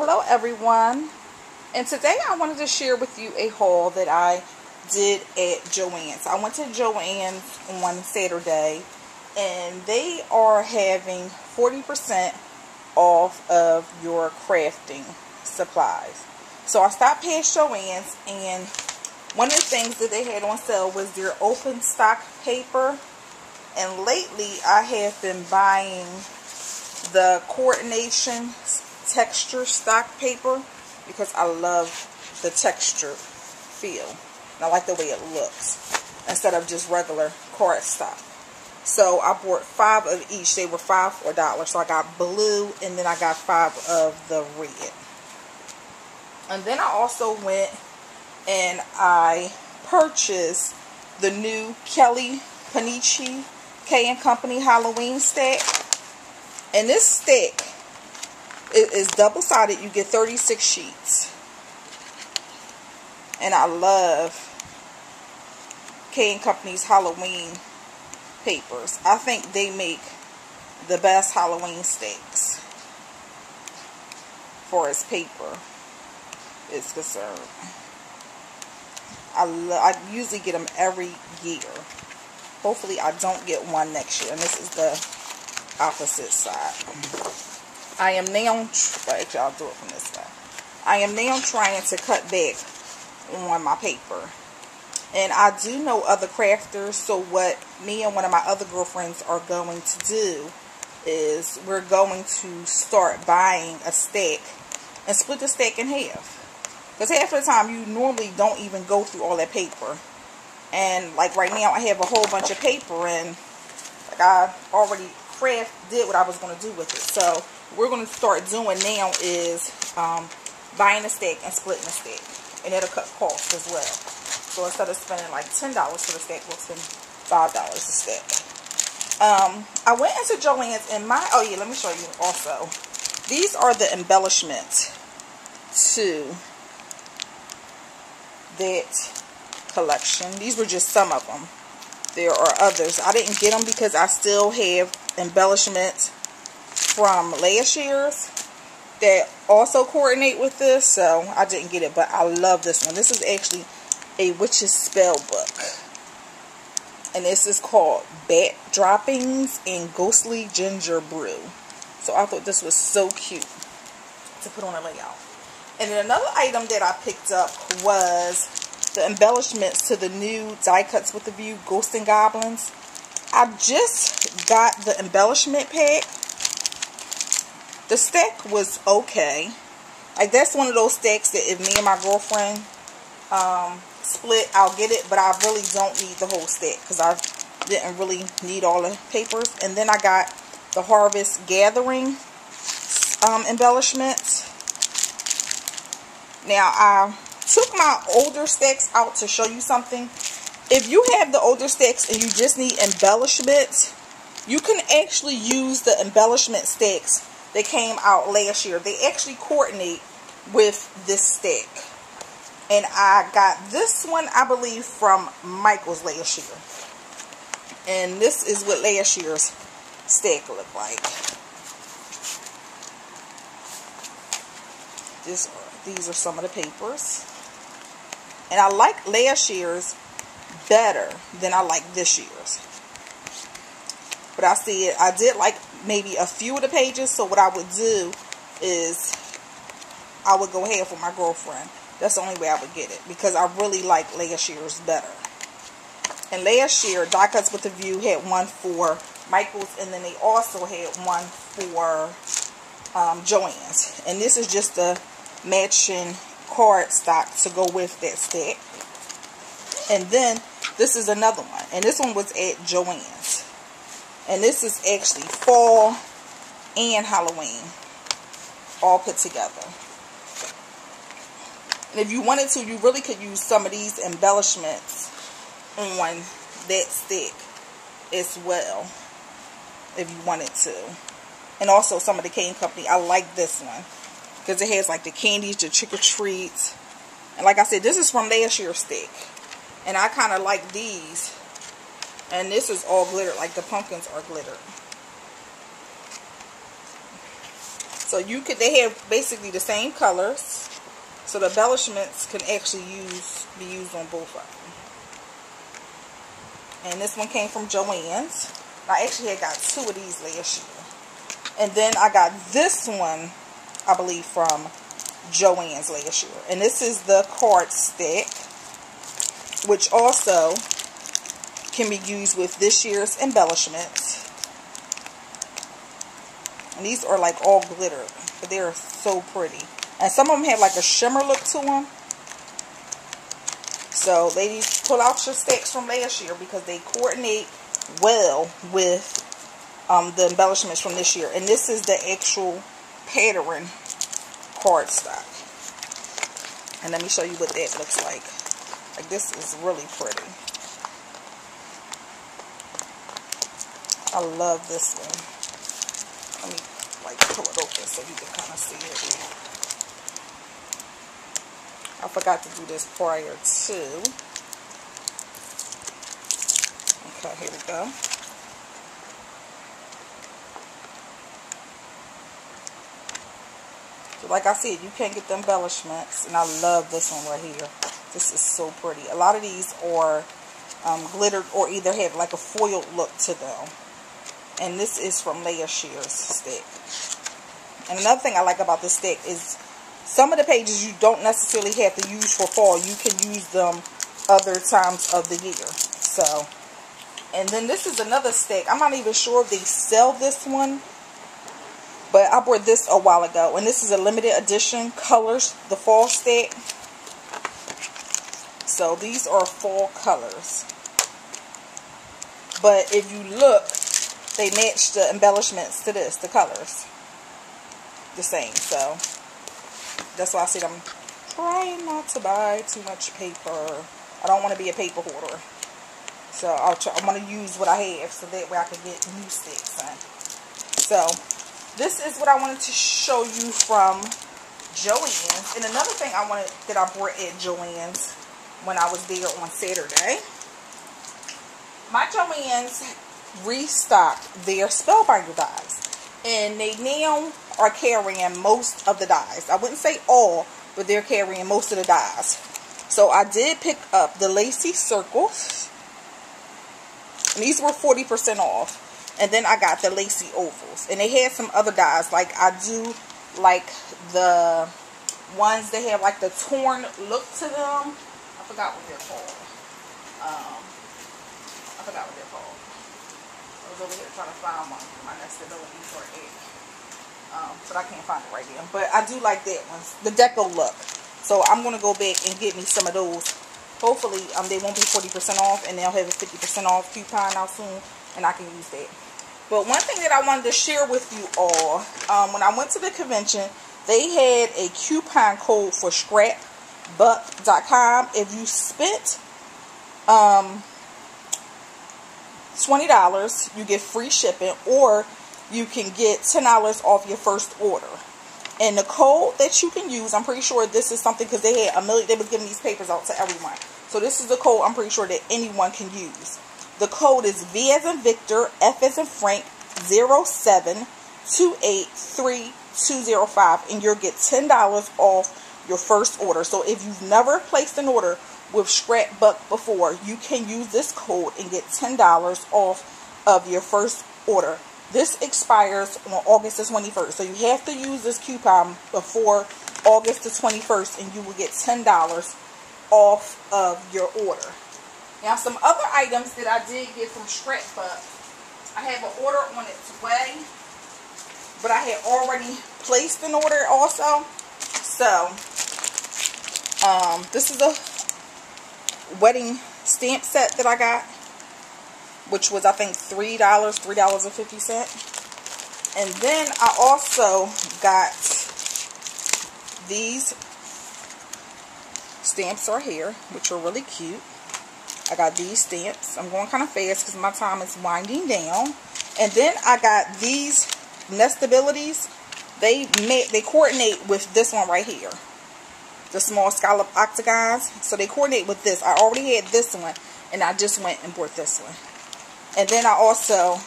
Hello everyone, and today I wanted to share with you a haul that I did at Joanns. I went to Joanns on Saturday and they are having 40% off of your crafting supplies. So I stopped past Joanns, and one of the things that they had on sale was their open stock paper, and lately I have been buying the coordination texture stock paper because I love the texture feel and I like the way it looks instead of just regular card stock. So I bought 5 of each. They were $5 for $1. So I got blue and then I got 5 of the red. And then I also went and I purchased the new Kelly Panichi K & Company Halloween stack. And this stack, it is double-sided. You get 36 sheets. And I love K & Company's Halloween papers. I think they make the best Halloween stacks for its paper is concerned. I usually get them every year. Hopefully I don't get one next year. And this is the opposite side. I am now, actually I'll do it from this side. I am now trying to cut back on my paper. And I do know other crafters, so what me and one of my other girlfriends are going to do is we're going to start buying a stack and split the stack in half. Because half of the time you normally don't even go through all that paper. And like right now I have a whole bunch of paper, and like I already did what I was going to do with it. So what we're going to start doing now is buying a stack and splitting a stack, and it'll cut costs as well. So instead of spending like $10 for the stack, we'll spend $5 a stack. I went into Joanns and oh yeah, let me show you also. These are the embellishments to that collection. These were just some of them. There are others. I didn't get them because I still have embellishments from last year's that also coordinate with this, so I didn't get it, but I love this one. This is actually a witch's spell book, and this is called Bat Droppings and Ghostly Ginger Brew. So I thought this was so cute to put on a layout. And then another item that I picked up was the embellishments to the new Die Cuts with the View Ghosts and Goblins. I just got the embellishment pack. The stack was okay. Like, that's one of those stacks that if me and my girlfriend split, I'll get it, but I really don't need the whole stack because I didn't really need all the papers. And then I got the Harvest Gathering embellishments. Now, I took my older stacks out to show you something. If you have the older stacks and you just need embellishments, you can actually use the embellishment stacks that came out last year. They actually coordinate with this stack. And I got this one, I believe, from Michael's last year. And this is what last year's stack looked like. These are some of the papers. And I like last year's better than I like this year's. But I did like maybe a few of the pages. So what I would do is I would go half with my girlfriend. That's the only way I would get it, because I really like last year's better. And last year, Die Cuts with the View had one for Michael's, and then they also had one for Joanns. And this is just the matching card stock to go with that stack. And then this is another one, and this one was at Joanns, and this is actually fall and Halloween all put together. And if you wanted to, you really could use some of these embellishments on that stick as well if you wanted to. And also some of the K & Company. I like this one because it has like the candies, the trick-or-treats. And like I said, this is from last year's stick. And I kind of like these. And this is all glittered, like the pumpkins are glittered. So they have basically the same colors. So the embellishments can actually be used on both of them. And this one came from Joanns. I actually had got 2 of these last year. And then I got this one, I believe, from Joanns last year. And this is the card stick, which also can be used with this year's embellishments. And these are like all glitter, but they're so pretty. And some of them have like a shimmer look to them. So ladies, pull out your stacks from last year because they coordinate well with the embellishments from this year. And this is the actual pattern cardstock. And let me show you what that looks like. Like, this is really pretty. I love this one. Let me like pull it open so you can kind of see it. I forgot to do this prior to. Okay, here we go. So like I said, you can't get the embellishments, and I love this one right here. This is so pretty. A lot of these are glittered or either have like a foiled look to them. And this is from last year's stick. And another thing I like about this stick is some of the pages you don't necessarily have to use for fall. You can use them other times of the year. So, and then this is another stick. I'm not even sure if they sell this one, but I bought this a while ago. And this is a limited edition colors, the fall stick. So these are fall colors. But if you look, they match the embellishments to this, the colors. The same. So that's why I said I'm trying not to buy too much paper. I don't want to be a paper hoarder. So I'm going to use what I have so that way I can get new sticks in. So this is what I wanted to show you from Joanns. And another thing that I bought at Joanns when I was there on Saturday. My Joanns restocked their spellbinder dies. And they now are carrying most of the dies. I wouldn't say all, but they're carrying most of the dies. So I did pick up the Lacy Circles. And these were 40% off. And then I got the Lacy Ovals. And they had some other dies. Like I do like the ones that have like the torn look to them. I forgot what they're called. I was over here trying to find one for my nestability for it. But I can't find it right now. But I do like that one. The deco look. So I'm going to go back and get me some of those. Hopefully they won't be 40% off. And they'll have a 50% off coupon out soon. And I can use that. But one thing that I wanted to share with you all. When I went to the convention, they had a coupon code for Scrapbuck.com. If you spent $20, you get free shipping, or you can get $10 off your first order. And the code that you can use, I'm pretty sure this is something, because they was giving these papers out to everyone. So this is the code I'm pretty sure that anyone can use. The code is V as in Victor, F as in Frank, 072832205, and you'll get $10 off your first order. So if you've never placed an order with Scrapbuck before, you can use this code and get $10 off of your first order. This expires on August the 21st. So you have to use this coupon before August the 21st and you will get $10 off of your order. Now some other items that I did get from Scrapbuck. I have an order on its way, but I had already placed an order also. So this is a wedding stamp set that I got, which was I think $3.50. And then I also got these stamps right here, which are really cute. I got these stamps. I'm going kind of fast because my time is winding down. And then I got these nestabilities. They coordinate with this one right here, the small scallop octagons. So they coordinate with this. I already had this one, and I just went and bought this one. And then I also